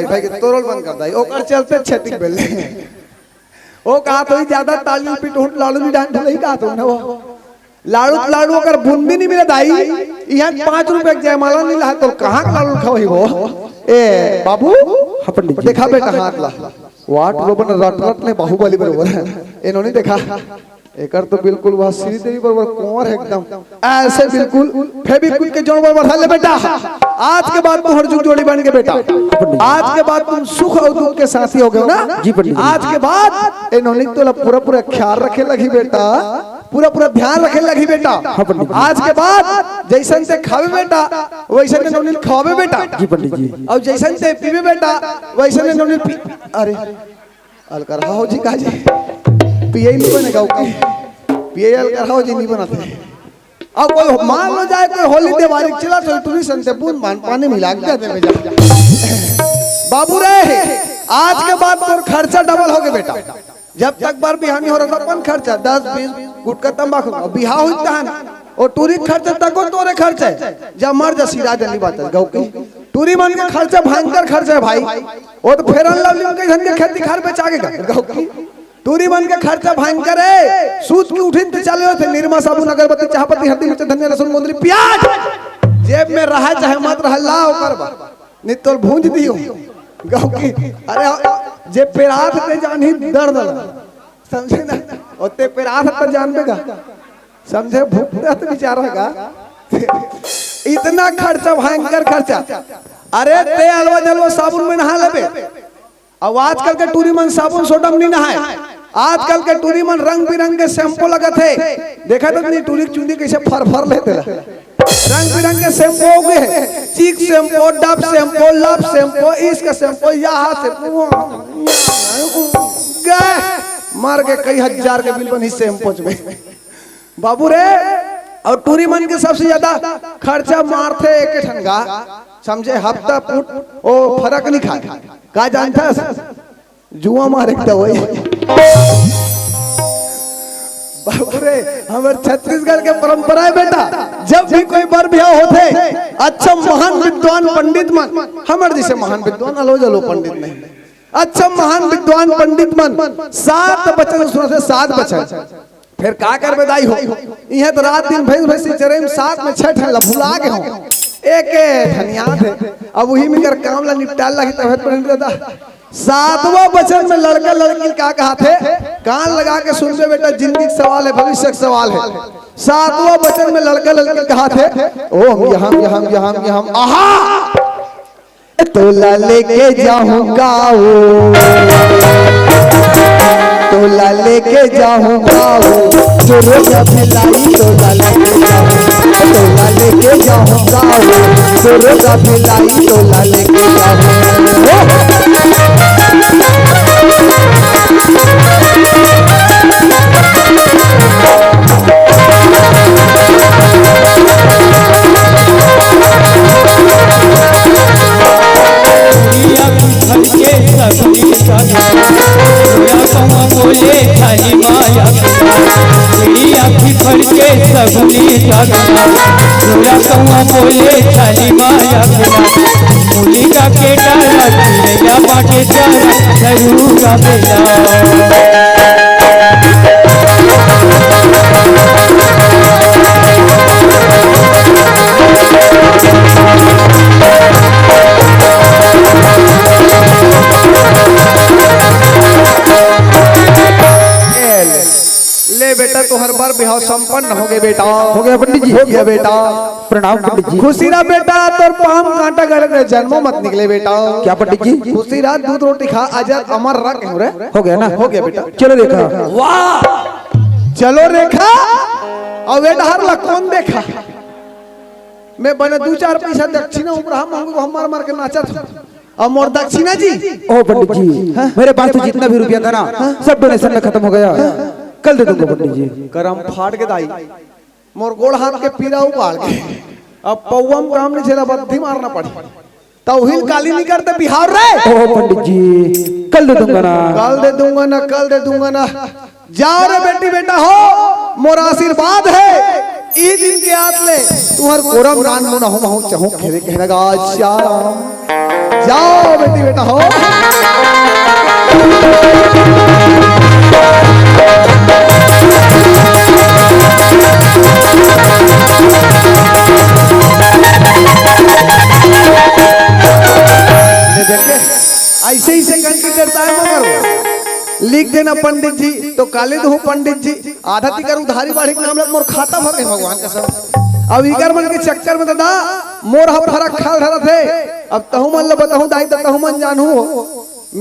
भाई भाई के तोरल बंद कर दाई ओकर चलते छेती बेले ओ कहा तो ज्यादा ताली पिटोट लाड़ू भी डांट नहीं कहा तो ना वो लाड़ू अगर बूंदी नहीं मिले दाई यहाँ 5 रुपए की जयमाला नहीं ला तो कहाँ का लाड़ू खाओ वो ए बाबू देखा बेटा हाथ ला वाट रोबन रट ले बाहुबली बरोबर इन्होंने देखा एकर तो बिल्कुल वह श्रीदेवी बरोबर कुंवर है एकदम ऐसे बिल्कुल फेविक्विक के जोड़ बरोबर ले बेटा आज के बाद तुम हर जुग जोड़ी बन के बेटा आज के बाद तुम सुख और दुख के साथी हो गए ना जी पंडित आज के बाद इन्होंने तो पूरा ख्याल रखे लगी बेटा पूरा ध्यान रखे लगी बेटा आज के बाद जैसन से खावे बेटा वैसे इन्होंने खावे बेटा जी पंडित जी और जैसन से पीवे बेटा वैसे इन्होंने अरे अलकर हो जी का जी पिए नहीं बनेगा पिए अलकर हो जी नहीं बनाते अब कोई मान लो जाए कोई होली दिवाली चला तो तुरी संते बूंद पानी मिला के दे बाबू रे आज के बाद तो खर्चा डबल हो गया बेटा जब तक बार बिहानी हो रहा था अपन खर्चा 10-20 गुटका तंबाकू बिहा होता है और टूरी खर्चा तको तोरे खर्चा है जब मर जा सिराज नहीं बात है गाँव की टूरी मन का खर्चा भयंकर खर्चा है भाई वो तो फेरन लवली के धन के खेती खार पे चागेगा गाँव की टूरी मन का खर्चा भयंकर है सूत की उठिन पे चले थे निरमा साबुन अगरबत्ती चाहपत्ती हल्दी मिर्च धनिया लहसुन गोंदली प्याज जेब में रहा चाहे मत रहा लाओ करबा नहीं तो भूंज दियो गाँव की अरे जे पेराथ पे जानी दर्द समझे ना ओते पेराथ पर जानबेगा समझे भूखता तो बेचारा इतना खर्चा भयंकर खर्चा अरे ते अलवा जलवा साबुन में नहा लेबे अब आजकल के टूरी मन साबुन सोडम नहीं नहाए आजकल के टूरी मन रंग बिरंगे शैम्पू लगत है देखा तो नहीं टूरी चुंदी कैसे फर लेते रंग बिरंगे शैम्पू हो गए Chik shampoo Dove shampoo love shampoo इसका शैम्पू यहाँ से मार के कई हजार के बिल बन हिस्से हम पहुंच गए बाबू रे और टूरी मन के सबसे ज्यादा खर्चा मारते एक ठनगा समझे हफ्ता फुट ओ फर्क नहीं खाए का जानता जुआ मारे वही बाबू रे हमारे छत्तीसगढ़ के परंपरा है बेटा जब भी कोई बर ब्याह होते अच्छा महान विद्वान पंडित मन हमारे जैसे महान विद्वान अलो जलो पंडित नहीं अच्छा महान विद्वान पंडित मन 7 बचन सुनते 7 बचन फिर का कर बदाई हो यह तो रात दिन भैंस भैंसी चरे में 7 में 6 ठन भुला के हो एक धनिया थे अब वही में कर काम ला निपटाल लगी तबियत पर दादा 7वां बचन में लड़का लड़की का कहा थे कान लगा के सुन ले बेटा जिंदगी का सवाल है भविष्य का सवाल है 7वां बचन में लड़का लड़की कहा थे ओ हम आहा तोला लेके जाऊंगा तोला लेके जाऊंगा जोरो जब लाई तोला लेके जाऊंगा जोरो जब लाई तोला लेके जाऊंगा बोले खाली माया आखी भर के सगुनी रोला कौआ बोले खाली माया मुली का के डाला चिड़ैया बाटे चारा जरूर बेला बेटा तो हर बार बिहाव संपन्न हो गए बेटा हो गया पंडित जी हो गया बेटा प्रणाम पंडित जी खुशी रहा बेटा तोर पाम कांटा गड़े जन्मों मत निकले बेटा क्या पंडित जी खुशी रहा दूध रोटी खा आजाद अमर रख हो गया ना हो गया बेटा चलो देखा वाह चलो रेखा और बेटा हर ला कौन देखा मैं बने 2-4 पैसा दक्षिणा ऊपर हम मार के नाचा था और मोर दक्षिणा जी ओ पंडित जी मेरे पास तो जितना भी रुपया था ना सब डोनेशन में खत्म हो गया कल दे दूंगा पंडित जी करम फाड़ के दाई मोर गोड़ हाथ के पीरा उबाल के अब पौवा में काम नहीं चला बद्धी मारना पड़ी तौहील काली नहीं करते बिहार रे ओ पंडित जी कल दे दूंगा ना कल दे दूंगा ना जाओ रे बेटी बेटा हो मोर आशीर्वाद है ई दिन के आत ले तुम्हार गोरम रान मुना हो महू चाहूं खेरे कहना गा श्याम जाओ बेटी बेटा हो देखे ऐसे ही से घंटी करता है मगर लिख देना पंडित जी तो काले दो पंडित जी आधा तिकर उधारी बाढ़ी के नाम लग मोर खाता भरे भगवान का सब अब इकर मन के चक्कर में दादा मोर हम फरक खाल धरा थे अब तहु मन ल बताऊं दाई तहु मन जानू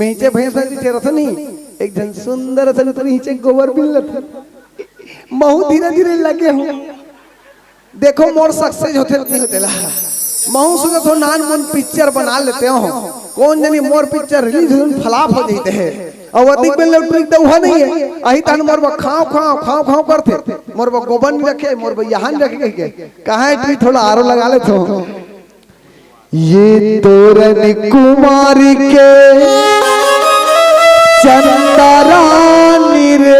मीचे भैंस जी तेरा था नहीं एक जन सुंदर सन तो नीचे गोबर बिल था महू धीरे धीरे लगे हूं देखो मोर सक्सेस होते होते ला महू सुनत हो नान मन पिक्चर बना लेते हो कौन जानी मोर पिक्चर रिलीज हो फ्लॉप हो जाते हैं और अधिक में ट्रिक तो हुआ नहीं है अही तन मोर खाओ खाओ खाओ खाओ करते मोर गोबर में रखे मोर यहाँ रखे के कहाँ है ट्रिक थोड़ा आरो लगा ले तो ये तोरन कुमारी के चंदरानी रे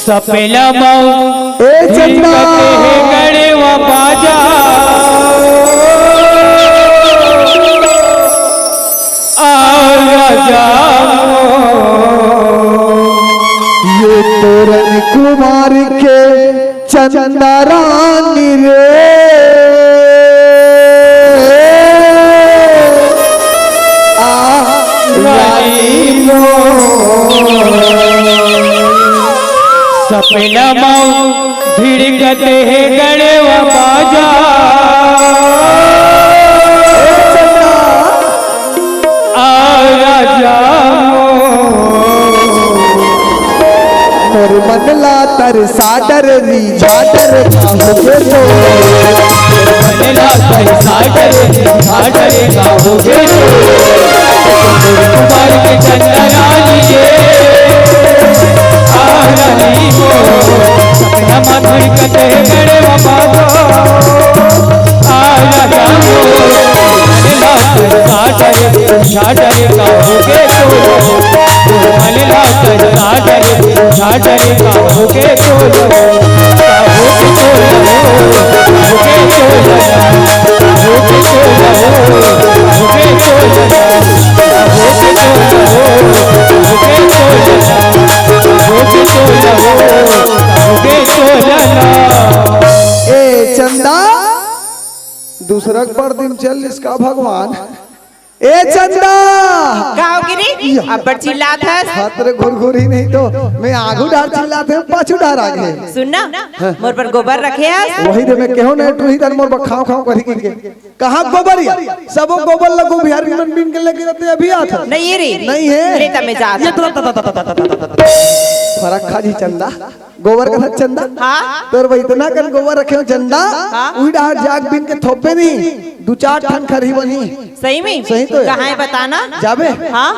सपेला मऊ ए चंदा गड़े व बाजा राजा ये तोरन कुमार के चंदरानी रे सपेला मऊ भिड़कते है गड़े व बाजा राजा मोर मनला तर साडर री झाडर काहोगे तो मनला तर साडर काहोगे कुमार के चंदरानी रानी हो सपना मन भिड़कते है गड़े व बाजा राजा साडर काहोगे तो मनला कर साडर काहोगे तो ए चंदा दूसरा पर दिन चल इसका भगवान ए चंदा गाँवगिरी अब चिल्लात है हाथ घुरघुरी नहीं तो मैं आगू डार चिल्लाते हैं पाछू डार आगे सुनना मोर पर गोबर रखे है वही रे मैं कहो ना तू ही तन मोर खाओ खाओ करी के कहां गोबर या सब गोबर लगो बिहार में बिन के लेके रहते अभी आता नहीं रे नहीं है अरे तब मैं जाता फरक खा जी चंदा गोबर का चंदा हाँ तोर भाई इतना कर गोबर रखे हो चंदा उही डार जाग बिन के थोपे नहीं दो चार ठन खरी बनी सही में सही तो है। कहाँ है बताना जाबे हाँ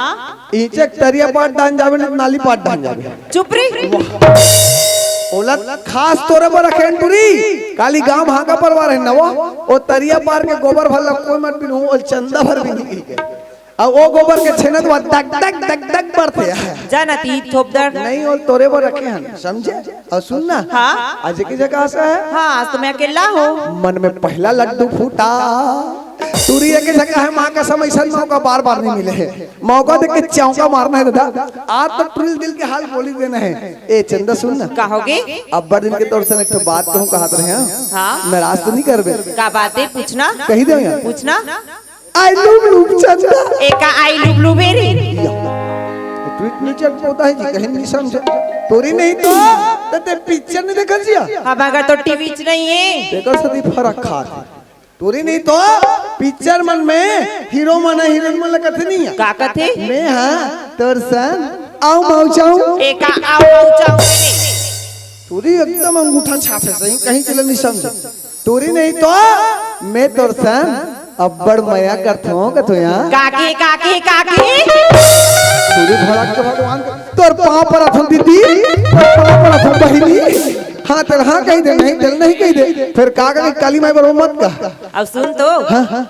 ईचे तरिया पाट डान जाबे ना नाली पाट डान जाबे चुप रे ओला खास तोरे पर रखेन पुरी काली गांव भागा परवार है नवो ओ तरिया पार के गोबर भला कोई मत बिन हो चंदा भर भी नहीं के अब वो गोबर के छेनत वा दक दक दक दक पड़ते हैं जाना ती थोप दर नहीं और तोरे पर रखे हैं समझे और सुनना हाँ आज की जगह से है हाँ आज तो मैं अकेला हूँ मन में पहला लड्डू फूटा तुरी एक जगह है माँ का समय सन मौका बार बार नहीं मिले है मौका देख के चौका मारना है दादा आज तो टुरिल दिल के हाल बोली देना है ए चंदा सुन ना कहोगे अब बड़ दिन के तौर से एक तो बात कहूँ कहत रहे हैं हाँ नाराज तो नहीं करबे का बात है पूछना कही दे यार पूछना आई लव यू चंदा एक आई लुक लुबेरी ट्वीट नहीं चल पाता है जी कहीं नहीं समझे तोरी नहीं तो ते पिक्चर नहीं देखल जिया अब अगर तो टीवी च नहीं है देखो सदी फरक खा तोरी नहीं तो पिक्चर मन में हीरो मन हीरोइन मन लगत नहीं है का कथे मैं हां तोर सन आओ मौचाऊ एक आओ जाओ तोरी एकदम अंगूठा छापे सही कहीं चले नहीं समझ तोरी नहीं तो मैं तोर सन अब्बड़ मया करथो कथो यहां काके काके काके तोरी भड़क के भगवान तोर पांव पर अथन दीदी तोर पांव पर अथन बहिनी हाँ तेल हाँ कही दे, नहीं तेल नहीं कही दे, फिर का कही काली माई बरो मत का। अब सुन तो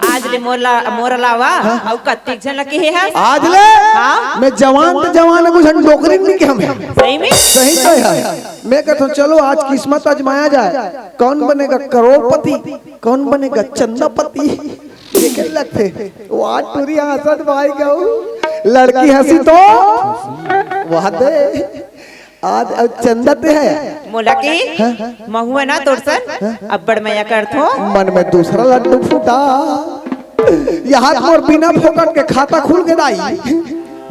आज ले मोर लावा अब कत्तिक झन लगे है आज ले हाँ? मैं जवान तो जवान है, कुछ नौकरी नहीं क्या मैं सही में सही तो है। मैं कहता हूँ चलो आज किस्मत आजमाया जाए, कौन बनेगा करोड़पति, कौन बनेगा चंदापति। देखे लगते वो आज टूरी हंसत भाई गऊ, लड़की हंसी तो वह दे आज चंदते है मोला के महुआ ना तोरसन अब बड़ मैया करथो मन में दूसरा लड्डू फूटा। यहाँ मोर बिना फोकट के खाता खुल के दाई,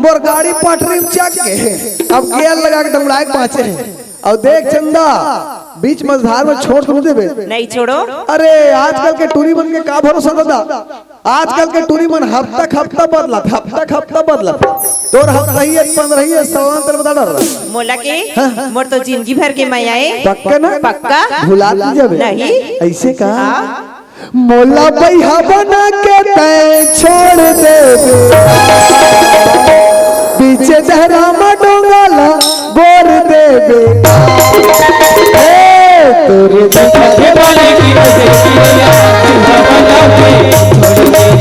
मोर गाड़ी पटरी में चक के अब गियर लगा के दमड़ाए पहुंचे हैं। और देख चंदा बीच मझधार में छोड़ तुम देबे नहीं छोड़ो। अरे आजकल के टूरी मन के का भरोसा दादा, आजकल के टूरी मन हफ्ता हफ्ता बदलत तोर हफ्ता ही 15 ही 100 बता डर मोला के मोर तो जिंदगी भर के मैया है पक्का ना पक्का भुला जाबे नहीं ऐसे कहा मोला भैया बना के तय छोड़ दे पीछे जहरा डोंगाला बोर देबे तोरे के वाले की रसिया बना के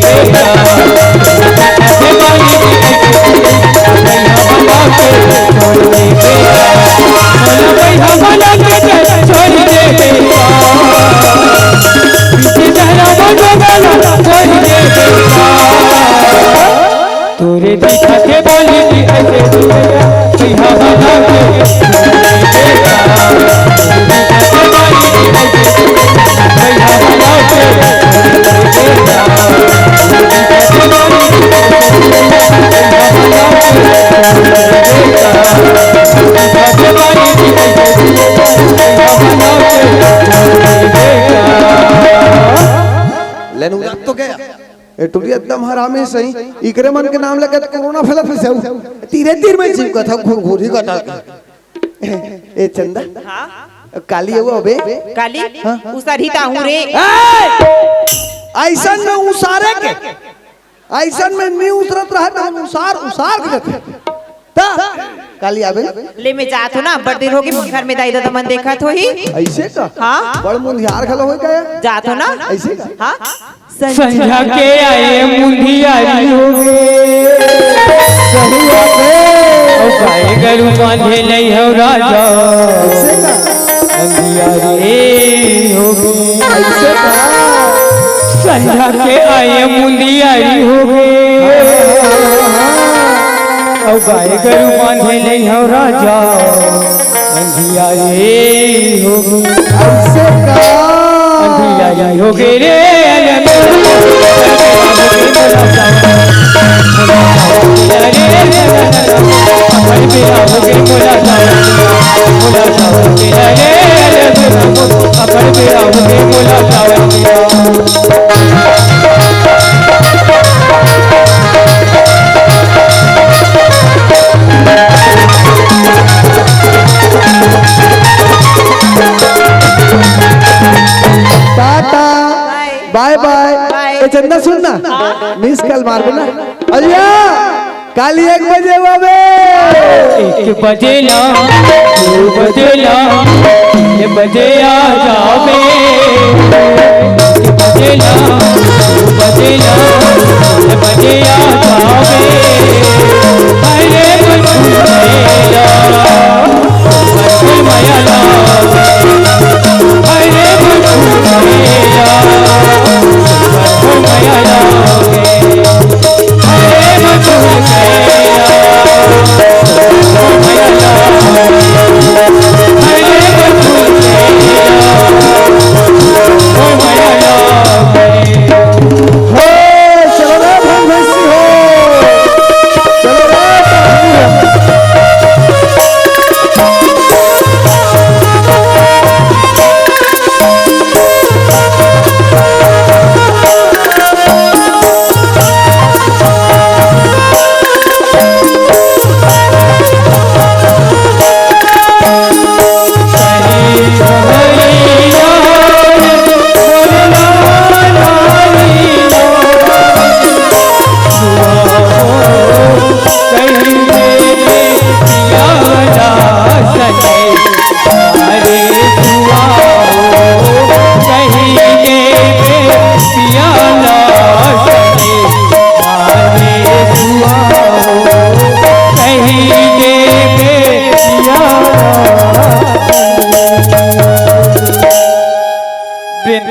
तोरे दिखा के बोली की ऐसे दिया बना के लेनु तो गया ए टूरी एकदम हरामे सही इकरे मन के नाम लगे कोरोना फैलत से तीरे तीर में जीव कथा घोरी कटा ए चंदा हाँ काली है वो अबे काली उसरी ताहू रे ऐसन में उसारे के ऐसन में नहीं उतरत रहा ना उसार के देते ता काली आबे ले में जात हो ना बड़ दिन होगी घर में दाई दादा मन देखा तो ही ऐसे का हाँ बड़ मुंहियार खलो होय का जात हो ना ऐसे का हाँ संझा के आए मुंडियारी हो सही और आबे गाय गरु बांधे नहीं हो राजा ऐसे का अंधियारी हो ऐसे का संझा के आए मुंडियारी हो और गाय गरु बांधे नहीं हो राजा अंधियारी हो ऐसे का अंधियारी हो गे रे टाटा बाय बाय ए चंदा सुनना मिस कॉल मार देना अलिया काली 1 बजे बाबे 1 बजे ला 2 बजे ला 3 बजे आ जावे 1 बजे ला 2 बजे ला 3 बजे आ जावे अरे मुझे माया ला अरे माया लागे अरे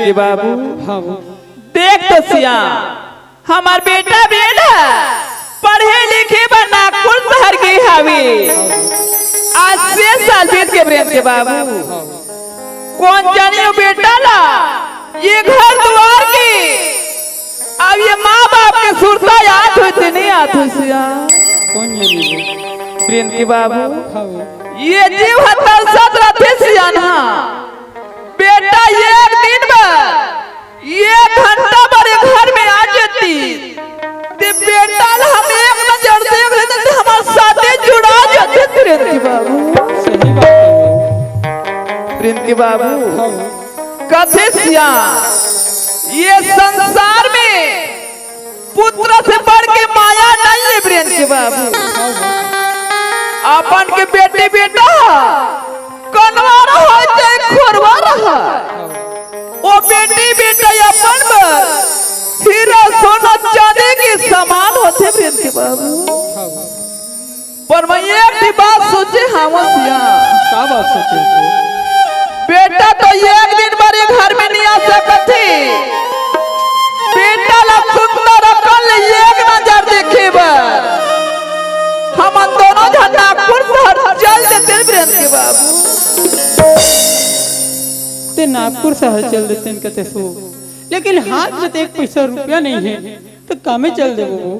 के बाबू हाँ देख तो सिया हमार बेटा बेटा पढ़े लिखे बा नागपुर शहर की हावी आज 6 साल बीत के प्रेम के बाबू कौन जानियो बेटा ला ये घर द्वार की अब ये माँ बाप के सुरता याद होती नहीं याद हुई सिया कौन जानी प्रेम के बाबू हाँ ये जीव हत्या सत्रह थे सिया ना बेटा एक दिन में एक घंटा बड़े घर में आ जाती ते बेटा हम एक नजर देख लेते थे हमारे साथे जुड़ा जाते प्रेम के बाबू सही बात है प्रेम के बाबू कथे सिया ये संसार में पुत्र से बढ़ के माया नहीं है प्रेम के बाबू अपन के बेटे बेटा कनवा रहा चाहे खोरवा रहा वो बेटी बेटा अपन पर हीरा सोना चांदी के समान होते प्रेम के बाबू पर मैं एक भी बात सोचे हम सिया क्या बात सोचे बेटा तो एक दिन बार घर में नहीं आ सकती बेटा ला सुंदर अकल एक नजर देखे बार हम दोनों जन नागपुर शहर चल देते प्रेम के बाबू ते नागपुर शहर चल देते हैं कहते सो लेकिन हाथ में तो 1 पैसा रुपया नहीं है तो कामे चल दे वो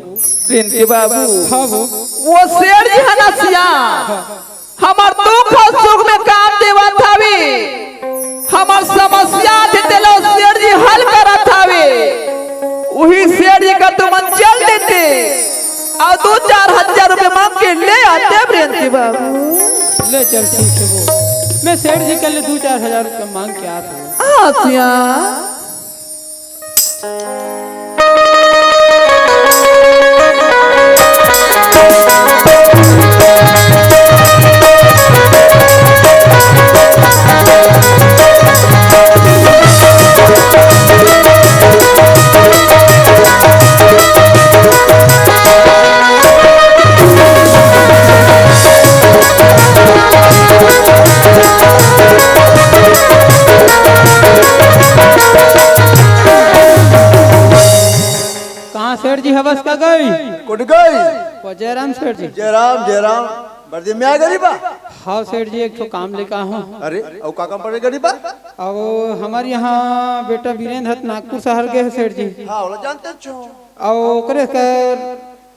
प्रेम के बाबू हाँ वो शेर जी है ना सिया हमार दुख और सुख में काम देवा थावे हमार समस्या थे तेलो शेर जी हल करा थावे वही शेर जी का तुम चल देते और 2-4 हजार रुपए मांग के ले आते प्रेम के बाबू ले चल ठीक है वो मैं सेठ जी कल 2-4 हजार रुपया मांग के आता हूँ सिया सेठ जी हवस का गई कुट गई जयराम सेठ जी जयराम बर्दी में आ गरीबा हाँ सेठ जी एक तो काम लेकर हूँ अरे औ का काम पड़े गरीबा अब हमारे यहाँ बेटा वीरेंद्र हत नागपुर शहर गए सेठ जी हाँ वाला जानते छो और ओकरे कर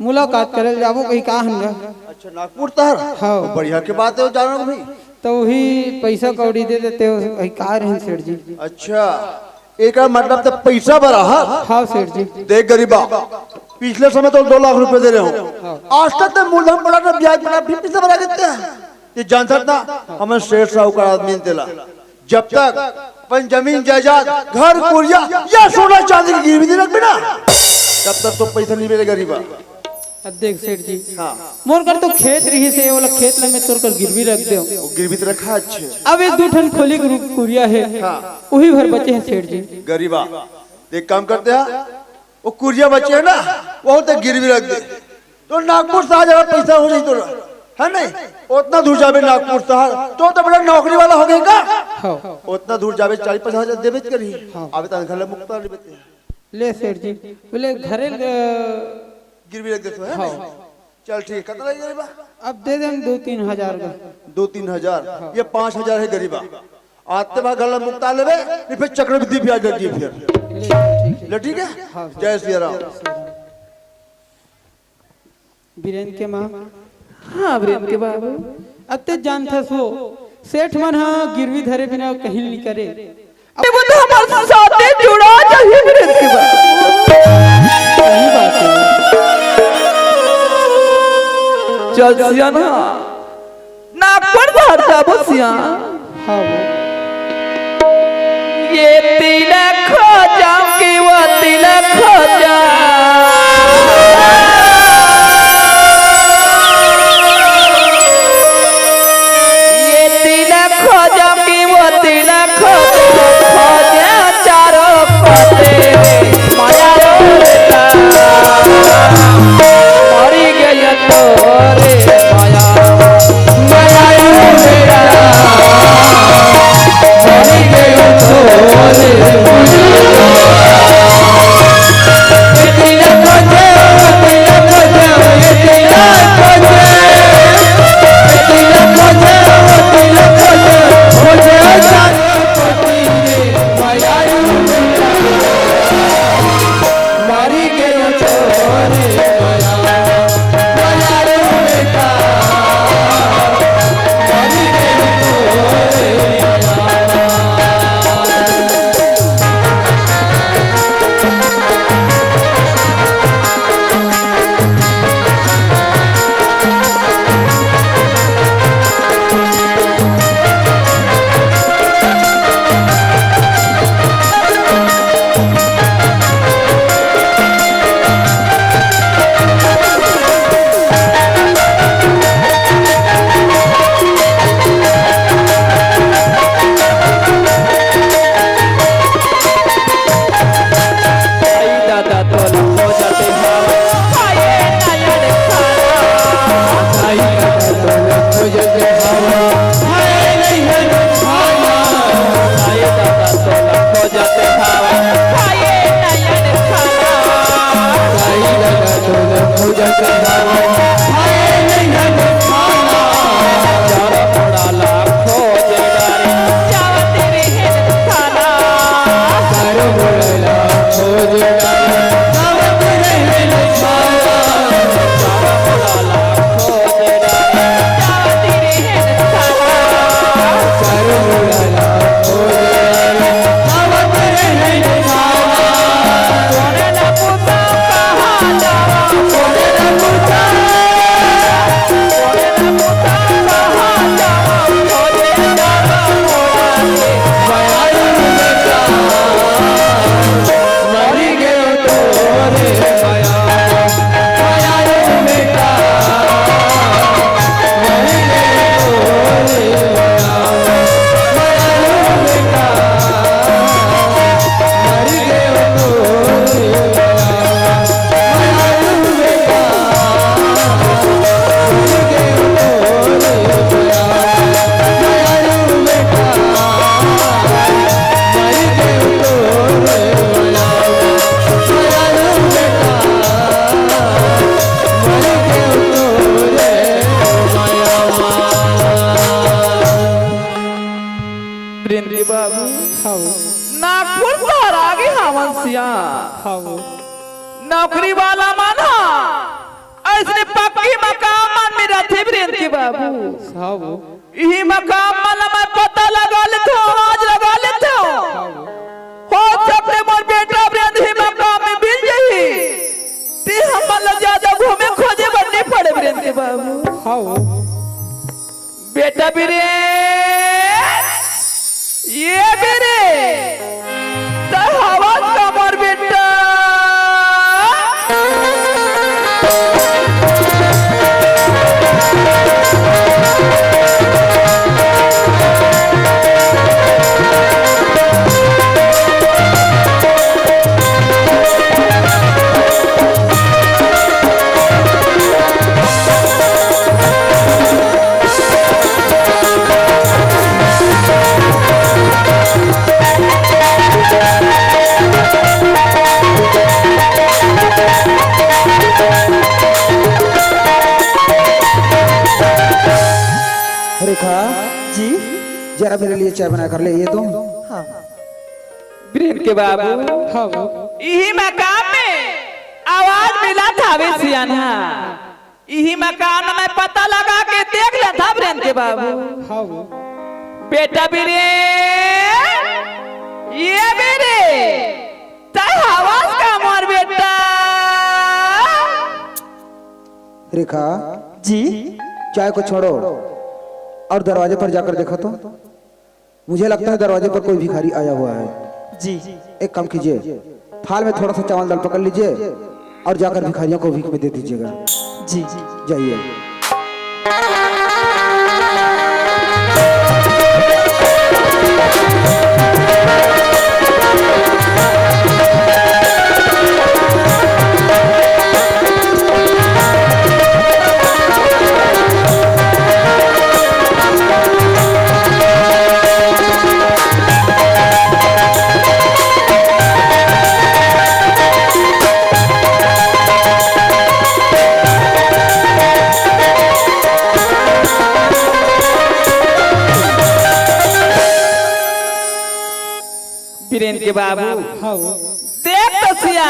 मुलाकात करे जाबो कहीं का हंगा अच्छा नागपुर तहर हाँ। तो बढ़िया के बात है जानो भाई तो वही पैसा कौड़ी दे देते हो वही का रहे सेठ जी अच्छा एक मतलब तो पैसा भरा हाँ सेठ जी देख गरीबा पिछले समय तो 2 लाख रुपए दे रहे हो आज तक तो मूलधन पड़ा ना ब्याज पड़ा भी पैसा भरा देते हैं ये जान सकता हमें शेर साहूकार आदमी तेला जब तक अपन जमीन जायदाद घर कुरिया या सोना चांदी की गिरवी नहीं रख बिना तब तक तो पैसा नहीं मिलेगा गरीबा अब देख सेठ जी हाँ मोर कर तो खेत रही से वाला खेत में तोड़ कर गिरवी रख दे वो गिरवी तो रखा अच्छे अब एक 2 ठन खोली के कुरिया है वही भर बचे हैं सेठ जी गरीबा देख काम करते हैं वो कुरिया बचे है ना वो तो गिरवी रख दे तो नागपुर से जगह पैसा हो नहीं तो है नहीं उतना दूर जावे नागपुर शहर तो बड़ा नौकरी वाला हो गएगा हाँ उतना दूर जावे 40-50 हजार देवे करी अबे तो घर मुक्ता नहीं बते ले सेठ जी बोले घरे गिरवी रख देते हैं चल ठीक कितना लगेगा गरीबा अब दे दें 2-3 हजार का 2-3 हजार ये 5 हजार है गरीबा आते बाद घर मुक्ता लेवे फिर चक्रवृद्धि ब्याज लगी फिर ले ठीक है जय श्री राम वीरेंद्र के माँ हाँ वीरेंद्र के बाबू अब ते जानता सो सेठ मन हाँ गिरवी धरे बिना कहीं नहीं करे वो तो हमारे साथे जुड़ा चाहिए वीरेंद्र के बाबू सही बात है चल सिया ना नागपुर बाहर जाबो सिया हाँ ये तिलक खो जाऊं कि वो तिलक खो ये तिलक खो जाऊं कि वो तिलक खो जाऊं चारों पते माया रोता मरी गई तोरे माया माया रोता मरी गई तोरे वीरेंद्र बाबू हाँ नागपुर शहर आगे हमन सिया हाँ नौकरी वाला माना ऐसे पक्की मकाम मन में रहते वीरेंद्र बाबू हाँ यही मकाम मन मैं पता लगा लेता हूँ आज लगा लेता हूँ हो सकते मोर बेटा वीरेंद्र ही मकाम में मिल जाए ते हम मतलब ज्यादा घूमे खोजे बनने पड़े वीरेंद्र बाबू हाँ बेटा वीरेंद्र ये मेरे हवा का मोर बेटा रेखा जी जरा मेरे लिए चाय बना कर ले ये तो। हाँ वीरेंद्र के बाबू हाँ यही मकाम में आवाज मिला था वे सियाना यही मकान में पता लगा के देख लिया था वीरेंद्र के बाबू हाँ बेटा वीरेंद्र ये मेरे तय आवाज का मोर बेटा रेखा जी चाय को छोड़ो और दरवाजे पर जाकर देखो तो। मुझे लगता है दरवाजे पर कोई भिखारी आया हुआ है। जी एक काम कीजिए, थाल में थोड़ा सा चावल दाल पकड़ लीजिए और जाकर भिखारियों को भीख में दे दीजिएगा। जी जाइए। वीरेंद्र के बाबू हाँ देख तो सिया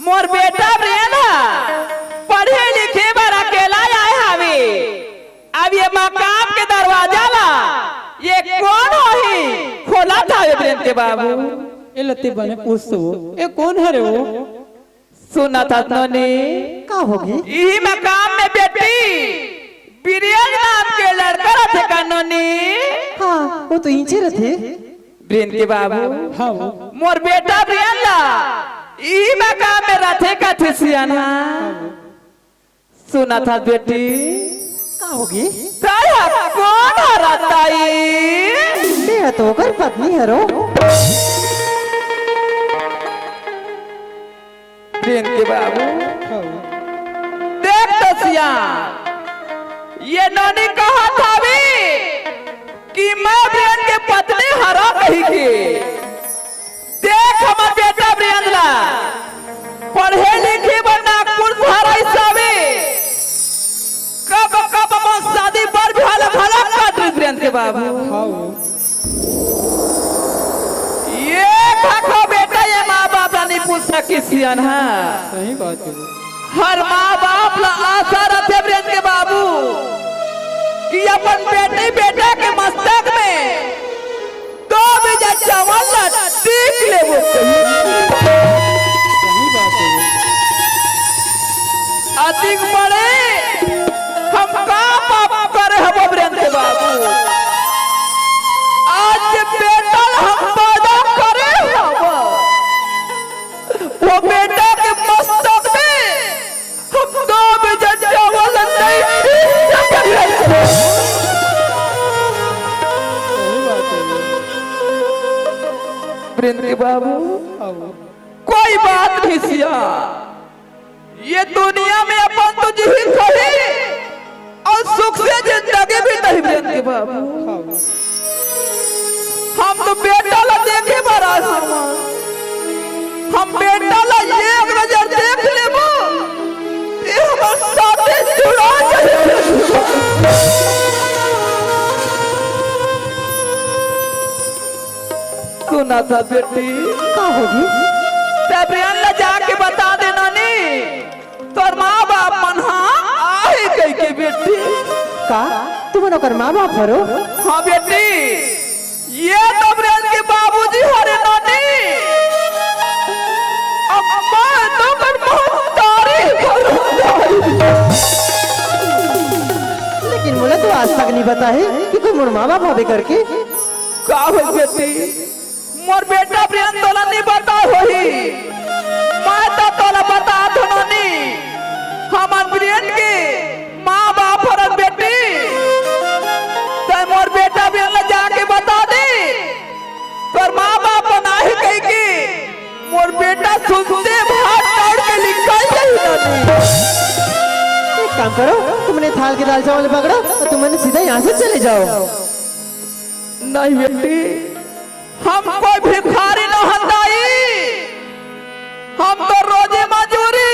मोर बेटा वीरेंद्र पढ़े लिखे पर अकेला आए हवे अब ये मकाम के दरवाजा ला ये कौन होही खोला था वीरेंद्र के बाबू ये लते बने पूछो ये कौन है रे वो सुना था ने क्या होगी? यही मकाम में बेटी वीरेंद्र नाम के लड़का रहते कानूनी हाँ वो तो इंचे रहते। वीरेंद्र के बाबू हाँ मोर बेटा वीरेंद्र यही मकाम में रहते का थे सियाना सुना था बेटी क्या होगी? ताया कौन हराताई मेरा तो घर पत्नी है रो। वीरेंद्र के बाबू हाँ देख तो सिया ये नौनी कहा था भी कि मैं वीरेंद्र के पत्नी हरा कही के देख हमार बेटा वीरेंद्र पढ़े लिखे पर नागपुर हरा हिसाबे कब कब हम शादी पर भला भला काट वीरेंद्र के बाबू हाँ ये देखो बेटा ये माँ बाप नहीं पूछ सकी सियन है सही बात है हर माँ बाप ला आशा रहते वीरेंद्र के बाबू कि अपन बेटी बेटा के मस्तक में दो बीजा चावल ला टीक ले वो सही बात है अधिक बड़े हम का पाप करे हम वीरेंद्र के बाबू आज के बेटा हम पैदा करे हम वो बेटा के मस्तक में हम दो बीजा चावल नहीं सही बात है वीरेंद्र के बाबू हाँ कोई बात नहीं सिया ये दुनिया में अपन तो जीवित रहे और सुख से जिंदगी भी नहीं वीरेंद्र के बाबू हाँ हम तो बेटा ला देखे बड़ा हम बेटा ला एक नजर देख लेबो ये हमर साथे जुड़ा जाए सुना था बेटी। का होगी? तबरियन ले जाके बता दे नानी तोर माँ बाप मन आहे कह के बेटी। का तुम ओकर माँ बाप हरो? हाँ बेटी, ये तबरियन के बाबूजी हरे नानी। अब मैं तो कर बहुत तारीफ लेकिन मुझे तो आज तक नहीं पता है कि कोई मोर माँ बाप होबे करके। का हो बेटी, मोर बेटा प्रियन तोला नहीं बता होही, मैं तो तोला बता दो नानी। हमार प्रियन के माँ बाप हरन बेटी, तो मोर बेटा प्रियन ले जाके बता दे पर माँ बाप बनाही कह के मोर बेटा सुनते भाग दौड़ के निकल जाई नानी। एक काम करो, तुमने थाल के दाल चावल पकड़ो और तुमने सीधा यहाँ से चले जाओ। नहीं बेटी, हम कोई भिखारी न हंदाई, हम तो रोजी मजूरी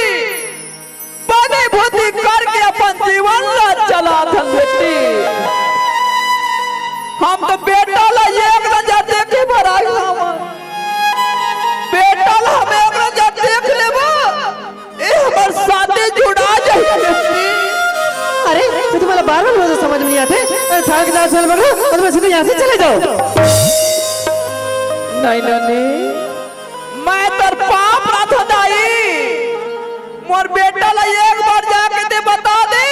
बने भूति करके अपन जीवन ला चला था बेटी। हम तो बेटा ला एक नजर देखे भराई हमन, बेटा ला हम एक नजर देख लेबो ए हमर शादी जुड़ा जाई बेटी। अरे तो तुम्हारा बार-बार मुझे समझ में नहीं आते। थाल के दाल चावल पकड़ो और तुम सीधे यहाँ से चले जाओ। नहीं नानी, मैं तर पाप ना थदाई, मोर बेटा ला एक बार जाके दे बता दे